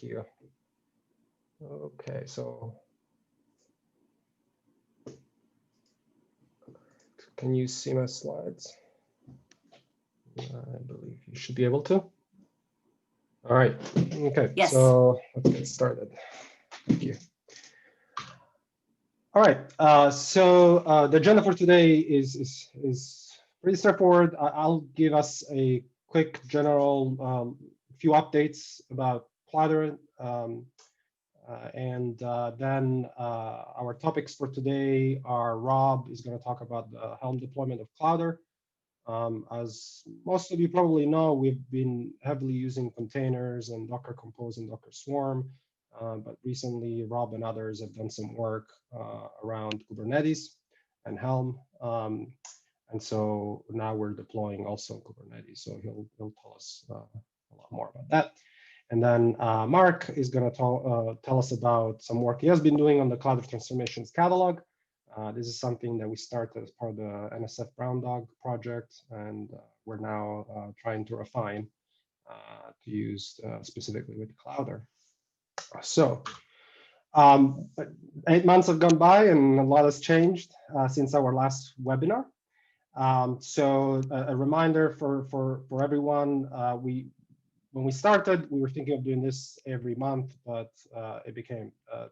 Thank you. Okay, so can you see my slides? I believe you should be able to. All right. Okay. Yes. So let's get started. Thank you. All right. The agenda for today is pretty straightforward. I'll give us a quick general few updates about Clowder, and then our topics for today are Rob is going to talk about the Helm deployment of Clowder. As most of you probably know, we've been heavily using containers and Docker Compose and Docker Swarm, but recently Rob and others have done some work around Kubernetes and Helm. And so now we're deploying also Kubernetes. So he'll tell us a lot more about that. And then Mark is going to tell us about some work he has been doing on the Clowder Transformations catalog. This is something that we started as part of the NSF Brown Dog project, and we're now trying to refine to use specifically with Clowder. So 8 months have gone by and a lot has changed since our last webinar. So a reminder for everyone, when we started, we were thinking of doing this every month, but it became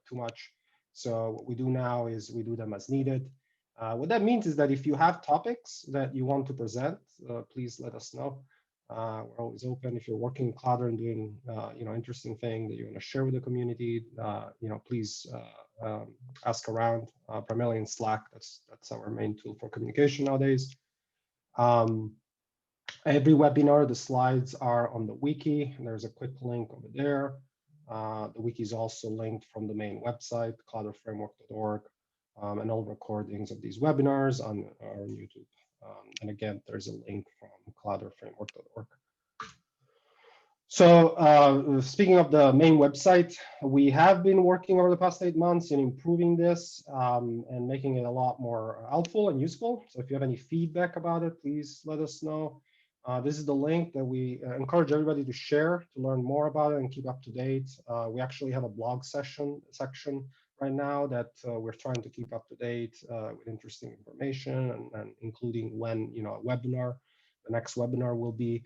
too much. So what we do now is we do them as needed. What that means is that if you have topics that you want to present, please let us know. We're always open. If you're working in Clowder and doing interesting thing that you want to share with the community, please ask around. Primarily in Slack. That's our main tool for communication nowadays. Every webinar, the slides are on the wiki, and there's a quick link over there. The wiki is also linked from the main website, clowderframework.org, and all recordings of these webinars are on YouTube. And again, there's a link from clowderframework.org. So speaking of the main website, we have been working over the past 8 months in improving this and making it a lot more helpful and useful. So if you have any feedback about it, please let us know. This is the link that we encourage everybody to share to learn more about it and keep up to date. We actually have a blog section right now that we're trying to keep up to date with interesting information and including when the next webinar will be.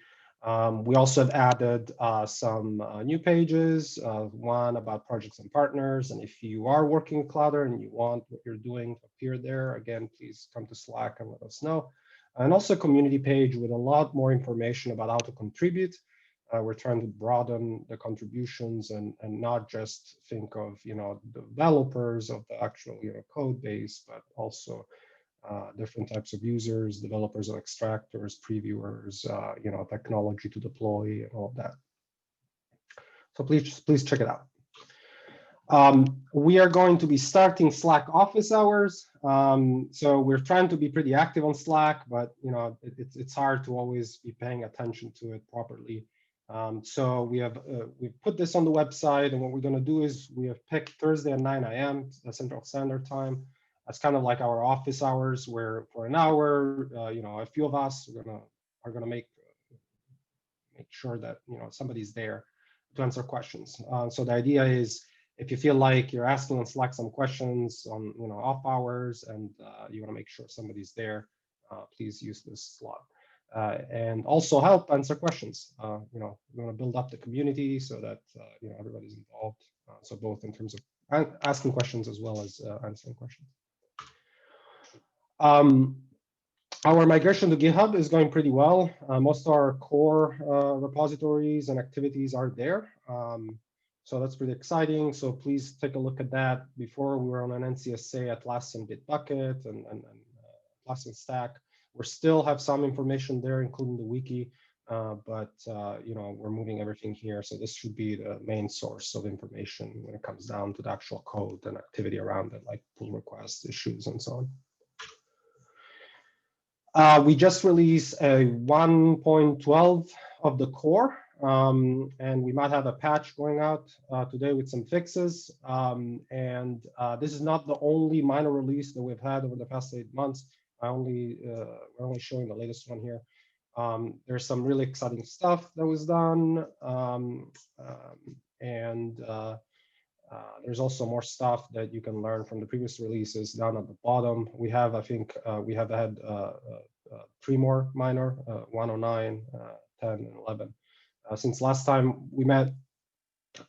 We also have added some new pages, one about projects and partners. And if you are working with Clowder and you want what you're doing to appear there, again, please come to Slack and let us know. And also a community page with a lot more information about how to contribute. We're trying to broaden the contributions and not just think of developers of the actual code base, but also different types of users, developers of extractors, previewers, technology to deploy, and all of that. So please check it out. We are going to be starting Slack office hours. So we're trying to be pretty active on Slack, but it's hard to always be paying attention to it properly. So we've put this on the website, and what we're going to do is we have picked Thursday at 9 a.m. Central Standard Time. That's kind of like our office hours, where for an hour, a few of us are gonna make sure that somebody's there to answer questions. So the idea is, if you feel like you're asking on Slack some questions on off hours and you want to make sure somebody's there, please use this slot. And also help answer questions. We want to build up the community so that everybody's involved. So both in terms of asking questions as well as answering questions. Our migration to GitHub is going pretty well. Most of our core repositories and activities are there. So that's pretty exciting. So please take a look at that. Before we were on an NCSA Atlassian Bitbucket and Atlassian Stack. We still have some information there, including the wiki, but we're moving everything here. So this should be the main source of information when it comes down to the actual code and activity around it, like pull requests, issues, and so on. We just released a 1.12 of the core, and we might have a patch going out today with some fixes. This is not the only minor release that we've had over the past 8 months. We're only showing the latest one here. There's some really exciting stuff that was done, And there's also more stuff that you can learn from the previous releases down at the bottom. We have, I think, we have had 3 more minor, 109, 10, and 11. Since last time we met,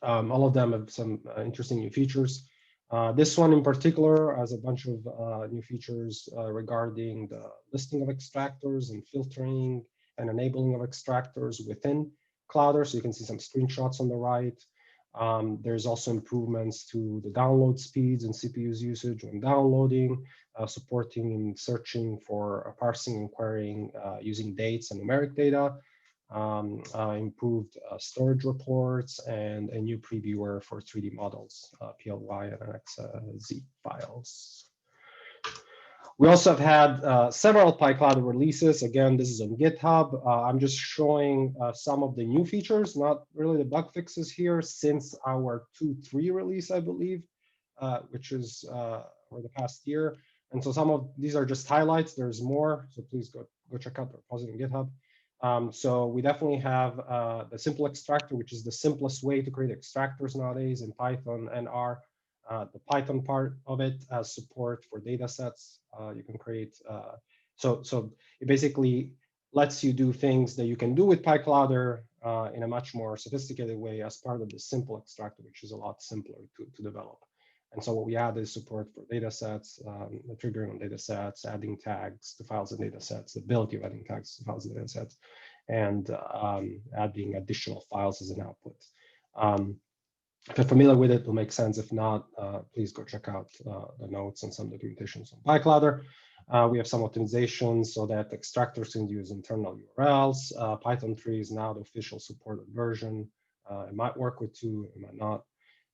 all of them have some interesting new features. This one in particular has a bunch of new features regarding the listing of extractors and filtering and enabling of extractors within Clowder. So you can see some screenshots on the right. There's also improvements to the download speeds and CPU's usage when downloading, supporting and searching for parsing and querying using dates and numeric data, improved storage reports, and a new previewer for 3D models, PLY and XZ files. We also have had several PYCLOUDER releases. Again, this is on GitHub. I'm just showing some of the new features, not really the bug fixes here, since our 2.3 release, I believe, which is for the past year. And so some of these are just highlights. There's more, so please go check out the repository on GitHub. So we definitely have the simple extractor, which is the simplest way to create extractors nowadays in Python and R. The Python part of it has support for data sets. You can create, so it basically lets you do things that you can do with PYCLOUDER in a much more sophisticated way as part of the simple extractor, which is a lot simpler to develop. And so what we add is support for data sets, the triggering on data sets, adding tags to files and data sets, the ability of adding tags to files and data sets, and adding additional files as an output. If you're familiar with it, it'll make sense. If not, please go check out the notes and some documentations on PYCLOUDER. We have some optimizations so that extractors can use internal URLs. Python 3 is now the official supported version. It might work with 2, it might not.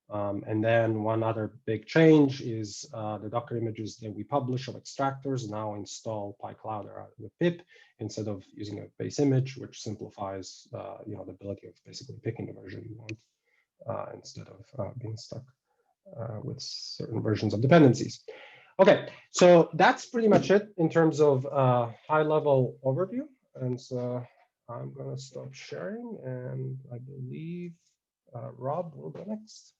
And then one other big change is the Docker images that we publish of extractors now install PYCLOUDER with pip instead of using a base image, which simplifies the ability of basically picking the version you want. Instead of being stuck with certain versions of dependencies. Okay, so that's pretty much it in terms of high-level overview. And so I'm going to stop sharing, and I believe Rob will go next.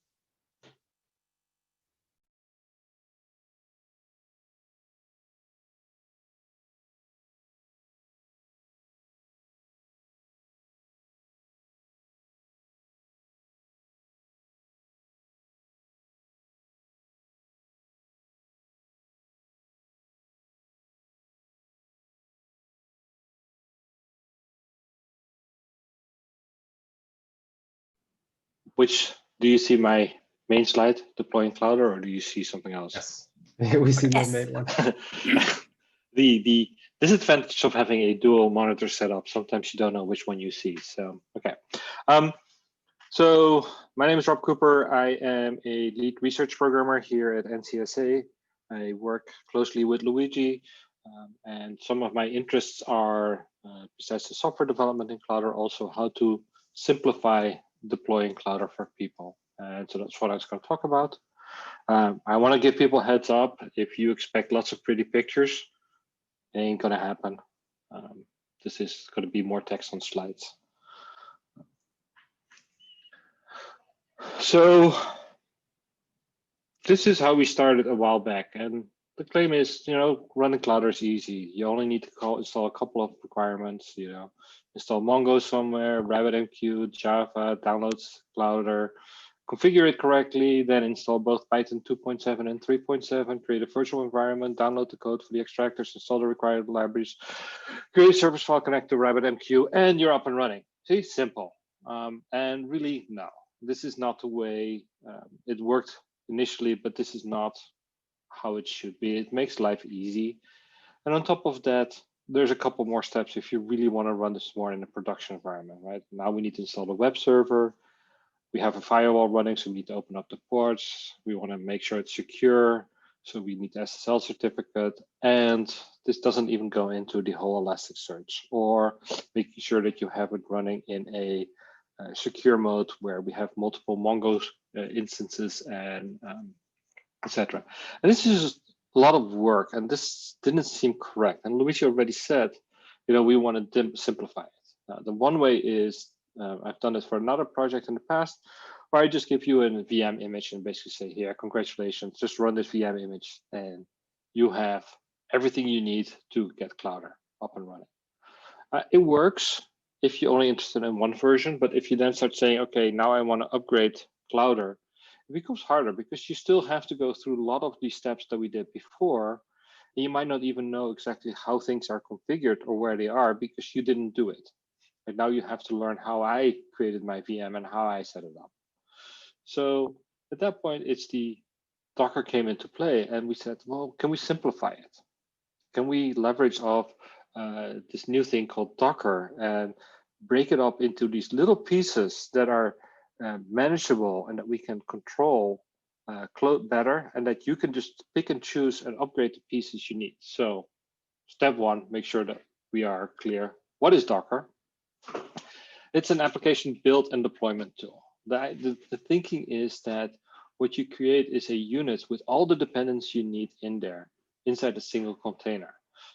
Which do you see my main slide deploying Clowder, or do you see something else? Yes, we see the main one. The disadvantage of having a dual monitor setup, sometimes you don't know which one you see. So okay. So my name is Rob Cooper. I am a lead research programmer here at NCSA. I work closely with Luigi, and some of my interests are, besides the software development in Clowder, also how to simplify deploying Clowder for people. And so that's what I was going to talk about. I want to give people a heads up. If you expect lots of pretty pictures, it ain't going to happen. This is going to be more text on slides. So this is how we started a while back. And the claim is, running Clowder is easy. You only need to install a couple of requirements, install Mongo somewhere, RabbitMQ, Java, downloads Clowder, configure it correctly, then install both Python 2.7 and 3.7, create a virtual environment, download the code for the extractors, install the required libraries, create a service file, connect to RabbitMQ, and you're up and running. See, simple. And really, no, this is not the way it worked initially, but this is not how it should be. It makes life easy. And on top of that, there's a couple more steps if you really want to run this more in a production environment, right? Now we need to install the web server. We have a firewall running, so we need to open up the ports. We want to make sure it's secure, so we need the SSL certificate. And this doesn't even go into the whole Elasticsearch or making sure that you have it running in a secure mode where we have multiple Mongo instances and etc. And this is a lot of work, and this didn't seem correct. And Luigi already said, we want to simplify it. The one way is, I've done this for another project in the past, Or I just give you a VM image and basically say, here, congratulations, just run this VM image and you have everything you need to get Clowder up and running. It works if you're only interested in one version, but if you then start saying, okay, now I want to upgrade Clowder, it becomes harder because you still have to go through a lot of these steps that we did before. And you might not even know exactly how things are configured or where they are because you didn't do it. And now you have to learn how I created my VM and how I set it up. So at that point, it's the Docker came into play and we said, well, can we simplify it? Can we leverage off this new thing called Docker and break it up into these little pieces that are manageable and that we can control better, and that you can just pick and choose and upgrade the pieces you need. So step one, make sure that we are clear. What is Docker? It's an application build and deployment tool. The thinking is that what you create is a unit with all the dependents you need in there inside a single container.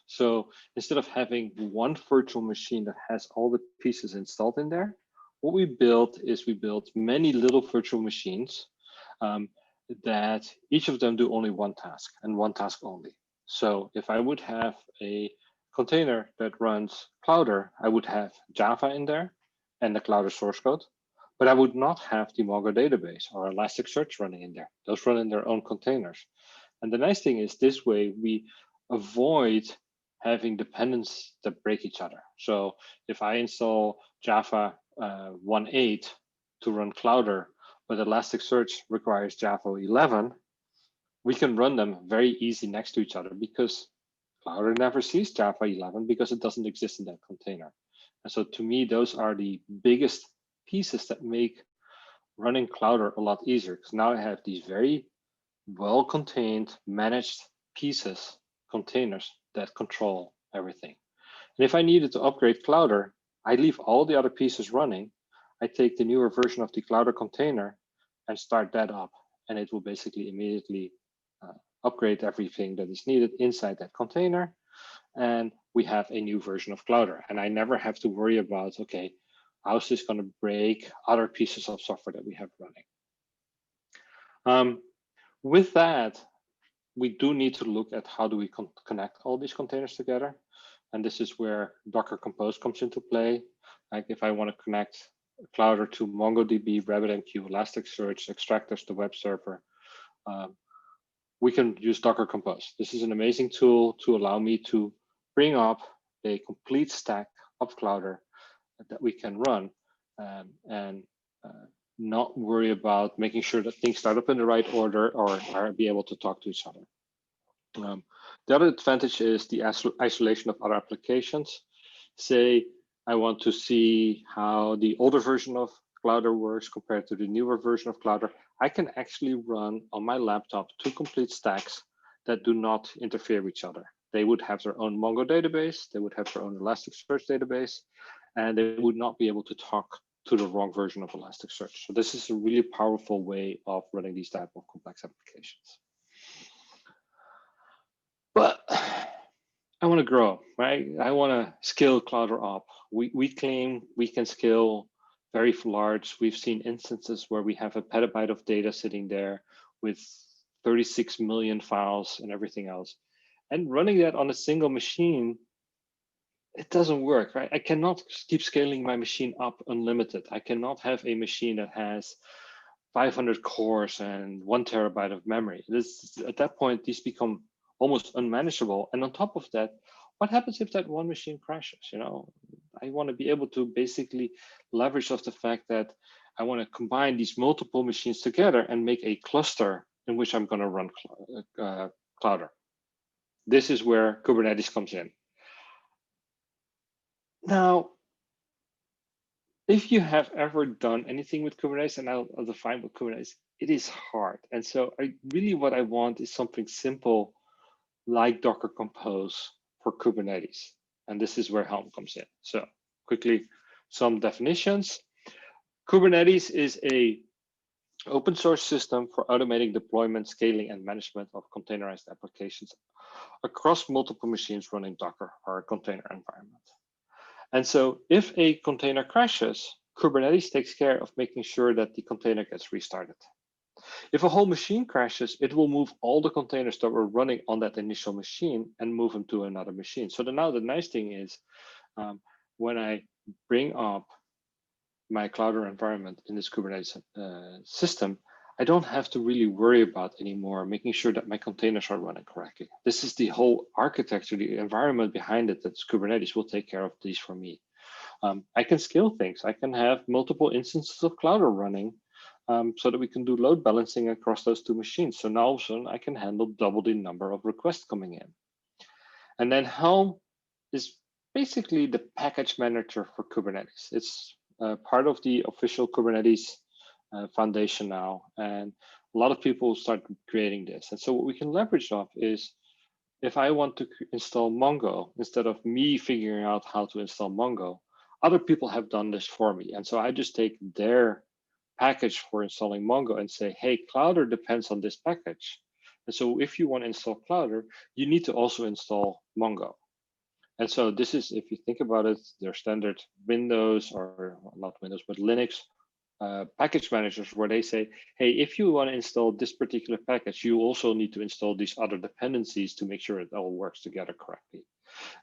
So instead of having one virtual machine that has all the pieces installed in there, what we built is we built many little virtual machines that each of them do only one task and one task only. So if I would have a container that runs Clowder, I would have Java in there and the Clowder source code, but I would not have the Mongo database or Elasticsearch running in there. Those run in their own containers. And the nice thing is this way we avoid having dependents that break each other. So if I install Java 1.8 to run Clowder, but Elasticsearch requires Java 11, we can run them very easy next to each other because Clowder never sees Java 11 because it doesn't exist in that container. And so to me, those are the biggest pieces that make running Clowder a lot easier, because now I have these very well-contained, managed pieces, containers that control everything. And if I needed to upgrade Clowder, I leave all the other pieces running. I take the newer version of the Clowder container and start that up, and it will basically immediately upgrade everything that is needed inside that container. And we have a new version of Clowder. And I never have to worry about, okay, how's this going to break other pieces of software that we have running? With that, we do need to look at how do we connect all these containers together. And this is where Docker Compose comes into play. Like if I want to connect Clowder to MongoDB, RabbitMQ, Elasticsearch, extractors, the web server, we can use Docker Compose. This is an amazing tool to allow me to bring up a complete stack of Clowder that we can run and not worry about making sure that things start up in the right order or be able to talk to each other. The other advantage is the isolation of other applications. Say I want to see how the older version of Clowder works compared to the newer version of Clowder. I can actually run on my laptop 2 complete stacks that do not interfere with each other. They would have their own Mongo database, they would have their own Elasticsearch database, and they would not be able to talk to the wrong version of Elasticsearch. So this is a really powerful way of running these type of complex applications. But I want to grow, right? I want to scale Clowder up. We claim we can scale very large. We've seen instances where we have a petabyte of data sitting there with 36 million files and everything else. And running that on a single machine, it doesn't work, right? I cannot keep scaling my machine up unlimited. I cannot have a machine that has 500 cores and 1 terabyte of memory. At that point, these become almost unmanageable. And on top of that, what happens if that one machine crashes? You know, I want to be able to basically leverage off the fact that I want to combine these multiple machines together and make a cluster in which I'm going to run Clowder. This is where Kubernetes comes in. Now, if you have ever done anything with Kubernetes, and I'll define what Kubernetes, it is hard. And so what I want is something simple like Docker Compose for Kubernetes. And this is where Helm comes in. So quickly, some definitions. Kubernetes is a open source system for automating deployment, scaling, and management of containerized applications across multiple machines running Docker or a container environment. And so if a container crashes, Kubernetes takes care of making sure that the container gets restarted. If a whole machine crashes, it will move all the containers that were running on that initial machine and move them to another machine. So now the nice thing is when I bring up my Clowder environment in this Kubernetes system, I don't have to really worry about anymore making sure that my containers are running correctly. This is the whole architecture, the environment behind it, that Kubernetes will take care of these for me. I can scale things. I can have multiple instances of Clowder running so that we can do load balancing across those two machines. So now all of a sudden I can handle double the number of requests coming in. And then Helm is basically the package manager for Kubernetes. It's part of the official Kubernetes foundation now. And a lot of people start creating this. And so what we can leverage off is if I want to install Mongo, instead of me figuring out how to install Mongo, other people have done this for me. And so I just take their package for installing Mongo and say, hey, Clowder depends on this package. And so if you want to install Clowder, you need to also install Mongo. And so this is, if you think about it, they're standard Windows, or not Windows, but Linux package managers, where they say, hey, if you want to install this particular package, you also need to install these other dependencies to make sure it all works together correctly.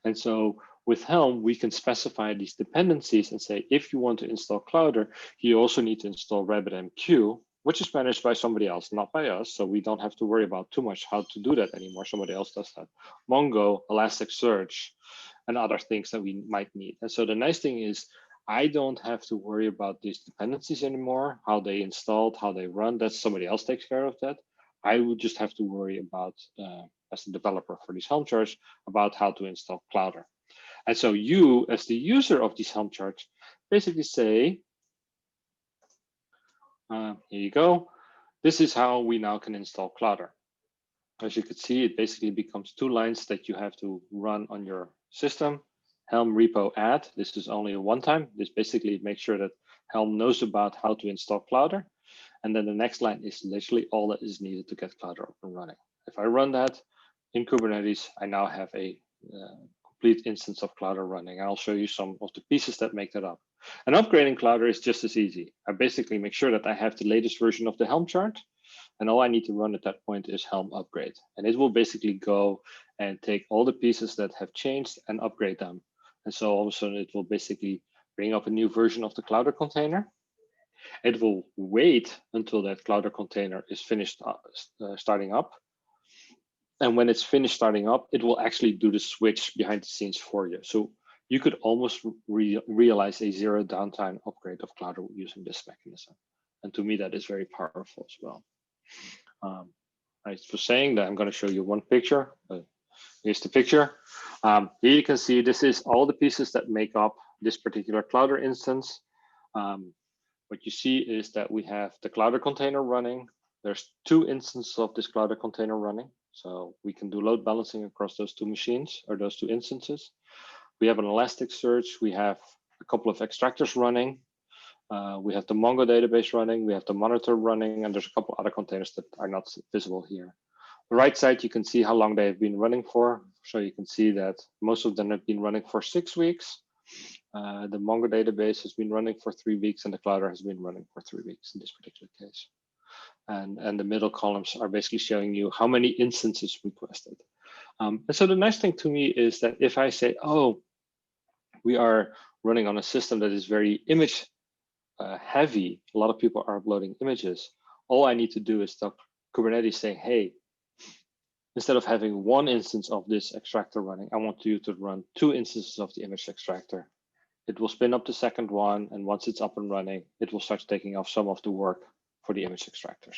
And so with Helm, we can specify these dependencies and say, if you want to install Clowder, you also need to install RabbitMQ, which is managed by somebody else, not by us. So we don't have to worry about too much how to do that anymore. Somebody else does that. Mongo, Elasticsearch, and other things that we might need. And so the nice thing is, I don't have to worry about these dependencies anymore, how they installed, how they run. That's somebody else takes care of that. I would just have to worry about, as a developer for these Helm charts, about how to install Clowder. And so you, as the user of these Helm charts, basically say, here you go. This is how we now can install Clowder. As you can see, it basically becomes 2 lines that you have to run on your system. Helm repo add. This is only a one-time. This basically makes sure that Helm knows about how to install Clowder. And then the next line is literally all that is needed to get Clowder up and running. If I run that in Kubernetes, I now have a complete instance of Clowder running. I'll show you some of the pieces that make that up. And upgrading Clowder is just as easy. I basically make sure that I have the latest version of the Helm chart, and all I need to run at that point is Helm upgrade. And it will basically go and take all the pieces that have changed and upgrade them. And so all of a sudden it will basically bring up a new version of the Clowder container. It will wait until that Clowder container is finished starting up. And when it's finished starting up, it will actually do the switch behind the scenes for you. So you could almost realize a 0 downtime upgrade of Clowder using this mechanism. And to me, that is very powerful as well. I was saying that I'm going to show you one picture. Here's the picture. Here you can see this is all the pieces that make up this particular Clowder instance. What you see is that we have the Clowder container running. There's 2 instances of this Clowder container running. So we can do load balancing across those 2 machines, or those 2 instances. We have an Elasticsearch. We have a couple of extractors running. We have the Mongo database running. We have the monitor running, and there's a couple other containers that are not visible here. The right side, you can see how long they have been running for. So you can see that most of them have been running for 6 weeks. The Mongo database has been running for 3 weeks, and the Clowder has been running for 3 weeks in this particular case. And the middle columns are basically showing you how many instances requested. And so the nice thing to me is that if I say, oh, we are running on a system that is very image heavy, a lot of people are uploading images, all I need to do is tell Kubernetes, say, hey, instead of having 1 instance of this extractor running, I want you to run 2 instances of the image extractor. It will spin up the second one, and once it's up and running, it will start taking off some of the work for the image extractors.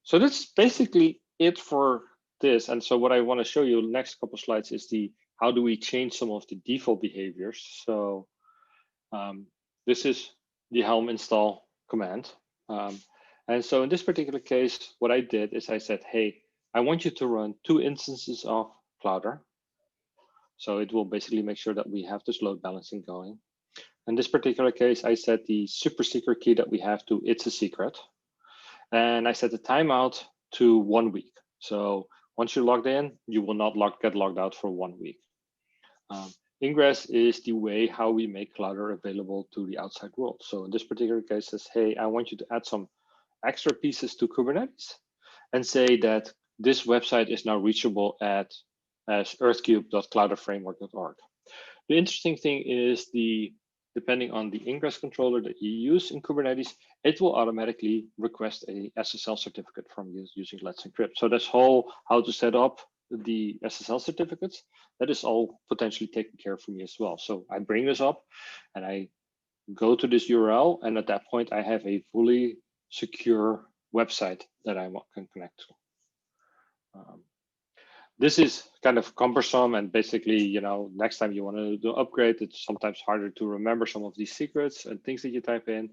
So that's basically it for this. And so what I want to show you in the next couple of slides is how do we change some of the default behaviors. So this is the Helm install command. And so in this particular case, what I did is I said, hey, I want you to run 2 instances of Clowder. So it will basically make sure that we have this load balancing going. In this particular case, I set the super secret key that we have to it's a secret. And I set the timeout to 1 week. So once you're logged in, you will not get logged out for 1 week. Ingress is the way how we make Clowder available to the outside world. So in this particular case, says, hey, I want you to add some extra pieces to Kubernetes and say that this website is now reachable as earthcube.clowderframework.org. The interesting thing is depending on the ingress controller that you use in Kubernetes, it will automatically request a SSL certificate from you using Let's Encrypt. So this whole how to set up the SSL certificates, that is all potentially taken care of for me as well. So I bring this up and I go to this URL, and at that point I have a fully secure website that I can connect to. This is kind of cumbersome, and basically, next time you want to do upgrade, it's sometimes harder to remember some of these secrets and things that you type in.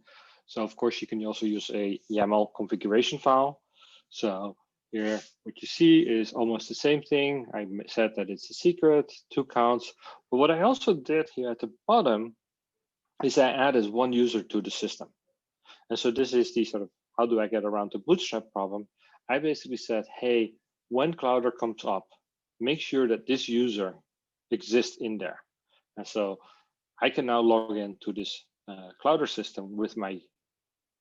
So of course, you can also use a YAML configuration file. So here, what you see is almost the same thing. I said that it's a secret, 2 counts. But what I also did here at the bottom is I added one user to the system. And so this is the sort of, how do I get around the bootstrap problem? I basically said, hey, when Clowder comes up, make sure that this user exists in there. And so I can now log into this Clowder system with my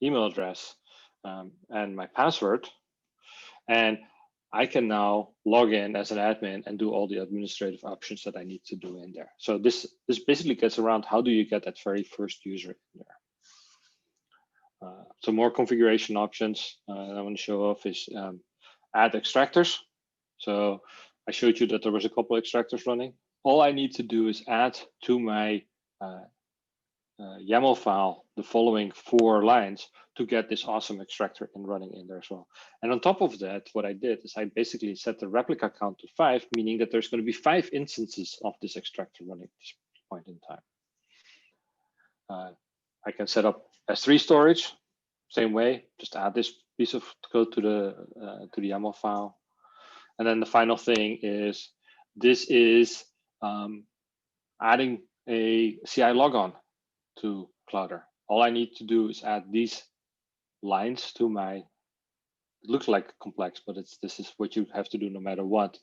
email address and my password. And I can now log in as an admin and do all the administrative options that I need to do in there. So this basically gets around how do you get that very first user in there. Some more configuration options I want to show off is add extractors. So I showed you that there was a couple of extractors running. All I need to do is add to my YAML file the following 4 lines to get this awesome extractor running in there as well. And on top of that, what I did is I basically set the replica count to 5, meaning that there's going to be 5 instances of this extractor running at this point in time. I can set up S3 storage, same way, just add this piece of code to the YAML file. And then the final thing is, this is adding a CI logon to Clowder. All I need to do is add these lines to my, it looks like complex, but this is what you have to do no matter what,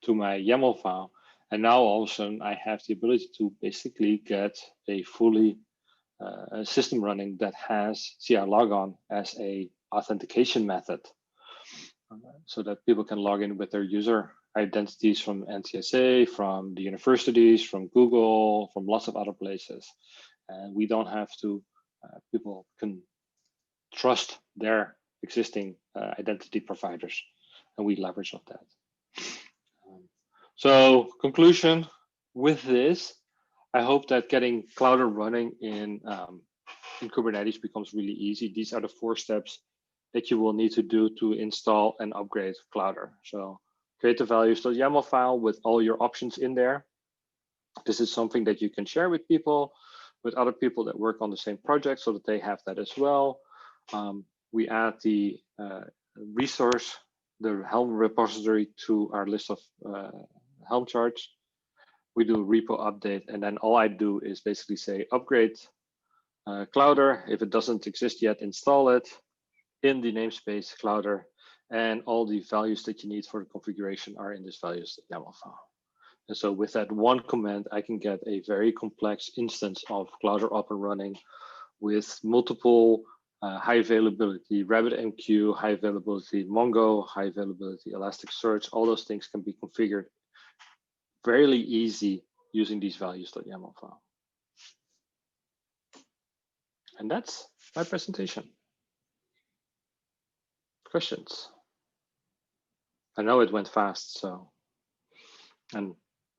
to my YAML file. And now all of a sudden I have the ability to basically get a fully system running that has CI logon as a authentication method, so that people can log in with their user identities from NCSA, from the universities, from Google, from lots of other places. And we don't have to, people can trust their existing identity providers, and we leverage on that. So conclusion with this, I hope that getting Clowder running in Kubernetes becomes really easy. These are the 4 steps that you will need to do to install and upgrade Clowder. So create the values.yaml file with all your options in there. This is something that you can share with people, with other people that work on the same project, so that they have that as well. We add the resource, the Helm repository, to our list of Helm charts. We do a repo update, and then all I do is basically say upgrade Clowder. If it doesn't exist yet, install it in the namespace Clowder, and all the values that you need for the configuration are in this values.yaml file. And so with that one command, I can get a very complex instance of Clowder up and running with multiple high availability, RabbitMQ, high availability, Mongo, high availability, Elasticsearch. All those things can be configured fairly easy using these values.yaml file. And that's my presentation. Questions? I know it went fast, so. And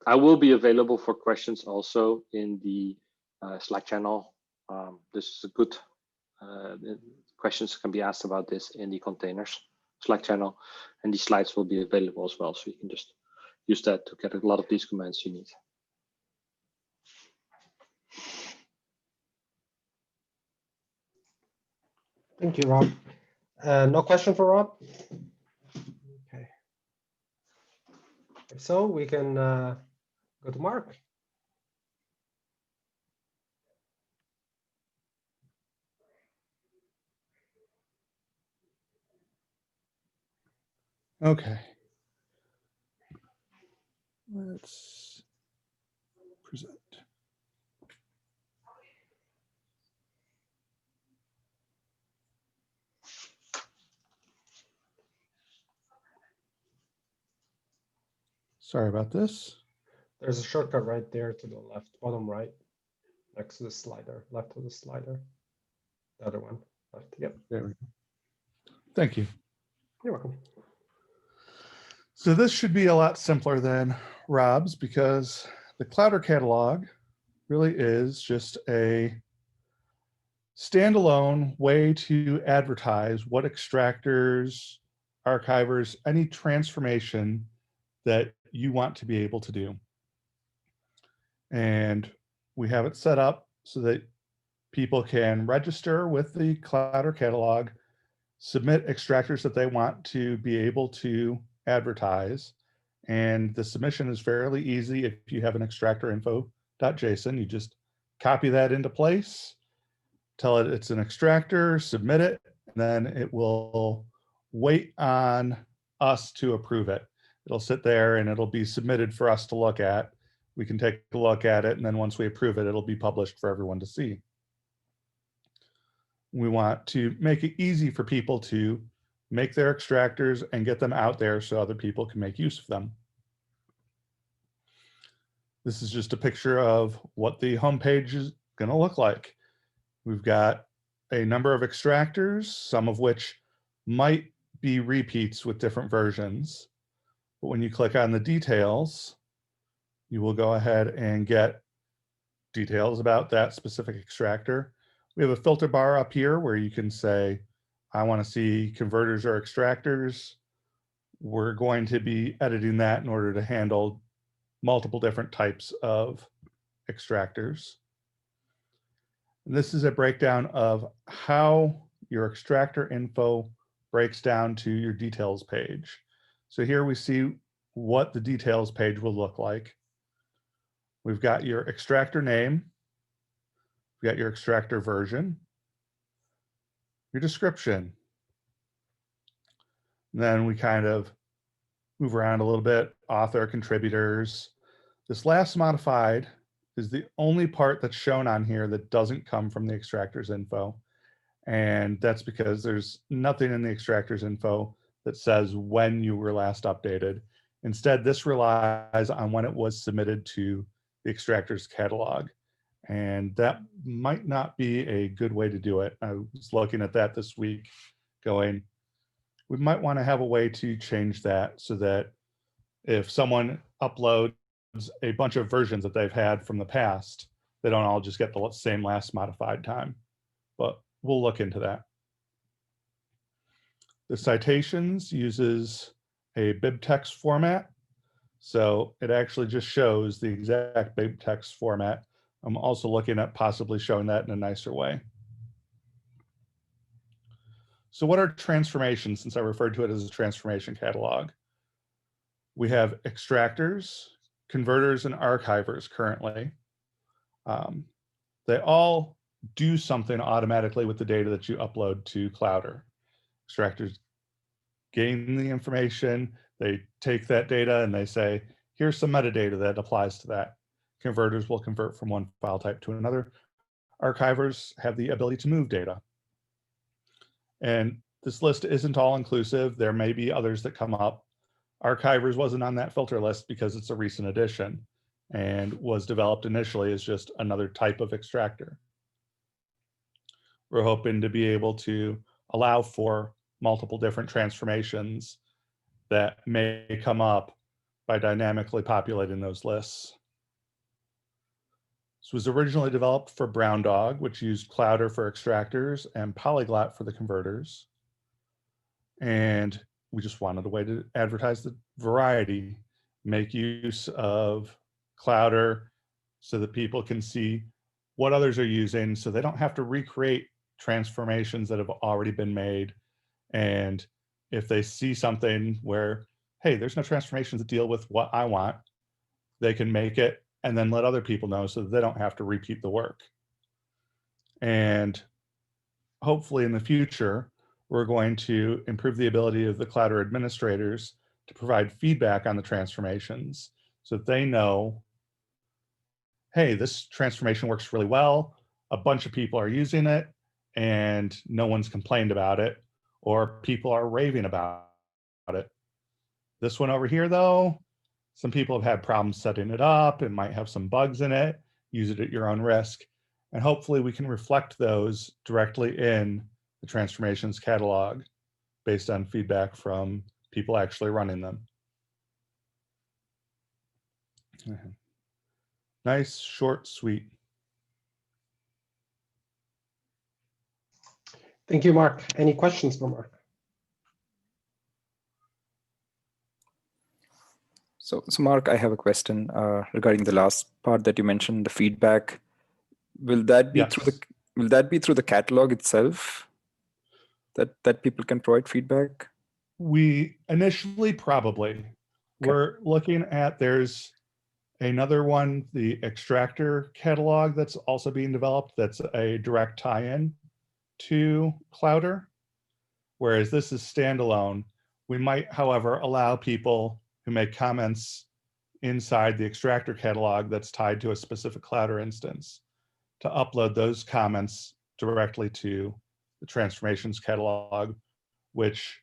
I will be available for questions also in the Slack channel. This is a good, questions can be asked about this in the containers Slack channel, and these slides will be available as well. So you can just use that to get a lot of these commands you need. Thank you, Rob. No question for Rob? Okay. If so, we can go to Mark. Okay. Let's present. Sorry about this. There's a shortcut right there to the left, bottom right, next to the slider, left of the slider. The other one, left. Yep. There we go. Thank you. You're welcome. So this should be a lot simpler than Rob's because the Clowder catalog really is just a standalone way to advertise what extractors, archivers, any transformation that you want to be able to do. And we have it set up so that people can register with the Clowder catalog, submit extractors that they want to be able to advertise. And the submission is fairly easy. If you have an extractor info.json, you just copy that into place, tell it it's an extractor, submit it, and then it will wait on us to approve it. It'll sit there and it'll be submitted for us to look at. We can take a look at it, and then once we approve it, it'll be published for everyone to see. We want to make it easy for people to make their extractors and get them out there so other people can make use of them. This is just a picture of what the homepage is going to look like. We've got a number of extractors, some of which might be repeats with different versions. But when you click on the details, you will go ahead and get details about that specific extractor. We have a filter bar up here where you can say, I want to see converters or extractors. We're going to be editing that in order to handle multiple different types of extractors. And this is a breakdown of how your extractor info breaks down to your details page. So here we see what the details page will look like. We've got your extractor name, we've got your extractor version, your description. And then we kind of move around a little bit, author, contributors. This last modified is the only part that's shown on here that doesn't come from the extractor's info. And that's because there's nothing in the extractor's info that says when you were last updated. Instead, this relies on when it was submitted to the extractor's catalog. And that might not be a good way to do it. I was looking at that this week going, we might want to have a way to change that so that if someone uploads a bunch of versions that they've had from the past, they don't all just get the same last modified time. But we'll look into that. The citations uses a bibtext format. So it actually just shows the exact bibtext format. I'm also looking at possibly showing that in a nicer way. So what are transformations, since I referred to it as a transformation catalog? We have extractors, converters, and archivers currently. They all do something automatically with the data that you upload to Clowder. Extractors gain the information, they take that data and they say, here's some metadata that applies to that. Converters will convert from one file type to another. Archivers have the ability to move data. And this list isn't all inclusive. There may be others that come up. Archivers wasn't on that filter list because it's a recent addition and was developed initially as just another type of extractor. We're hoping to be able to allow for multiple different transformations that may come up by dynamically populating those lists. This was originally developed for Brown Dog, which used Clowder for extractors and Polyglot for the converters. And we just wanted a way to advertise the variety, make use of Clowder so that people can see what others are using so they don't have to recreate transformations that have already been made. And if they see something where, hey, there's no transformations that deal with what I want, they can make it and then let other people know so that they don't have to repeat the work. And hopefully in the future, we're going to improve the ability of the Clowder administrators to provide feedback on the transformations so that they know, hey, this transformation works really well. A bunch of people are using it and no one's complained about it, or people are raving about it. This one over here though, some people have had problems setting it up and might have some bugs in it. Use it at your own risk. And hopefully we can reflect those directly in the transformations catalog based on feedback from people actually running them. Nice, short, sweet. Thank you, Mark. Any questions for Mark? So Mark, I have a question regarding the last part that you mentioned, the feedback. Will that be through the catalog itself that people can provide feedback? We initially probably. Okay. We're looking at, there's another one, the extractor catalog that's also being developed that's a direct tie-in to Clowder, whereas this is standalone. We might, however, allow people who make comments inside the extractor catalog that's tied to a specific Clowder instance to upload those comments directly to the transformations catalog, which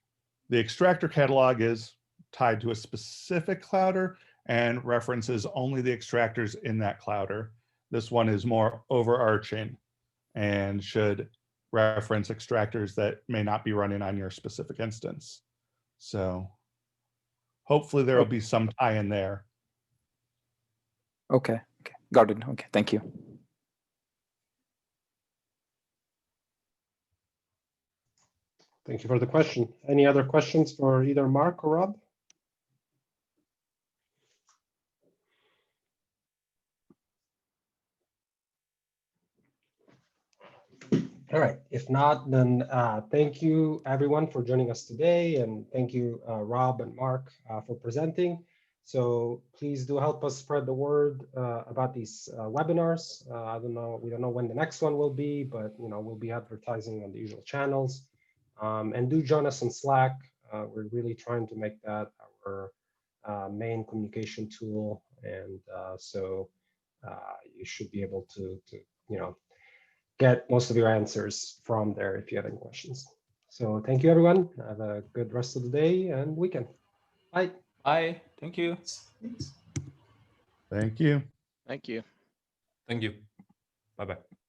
the extractor catalog is tied to a specific Clowder and references only the extractors in that Clowder. This one is more overarching and should reference extractors that may not be running on your specific instance. So hopefully there will be some tie in there. Okay, got it. Okay, thank you. Thank you for the question. Any other questions for either Mark or Rob? All right, if not, then thank you everyone for joining us today, and thank you Rob and Mark for presenting. So please do help us spread the word about these webinars. We don't know when the next one will be, but we'll be advertising on the usual channels. And do join us on Slack. We're really trying to make that our main communication tool, and so you should be able to get most of your answers from there if you have any questions. So thank you, everyone. Have a good rest of the day and weekend. Bye. Bye. Thank you. Thank you. Thank you. Thank you. Bye-bye.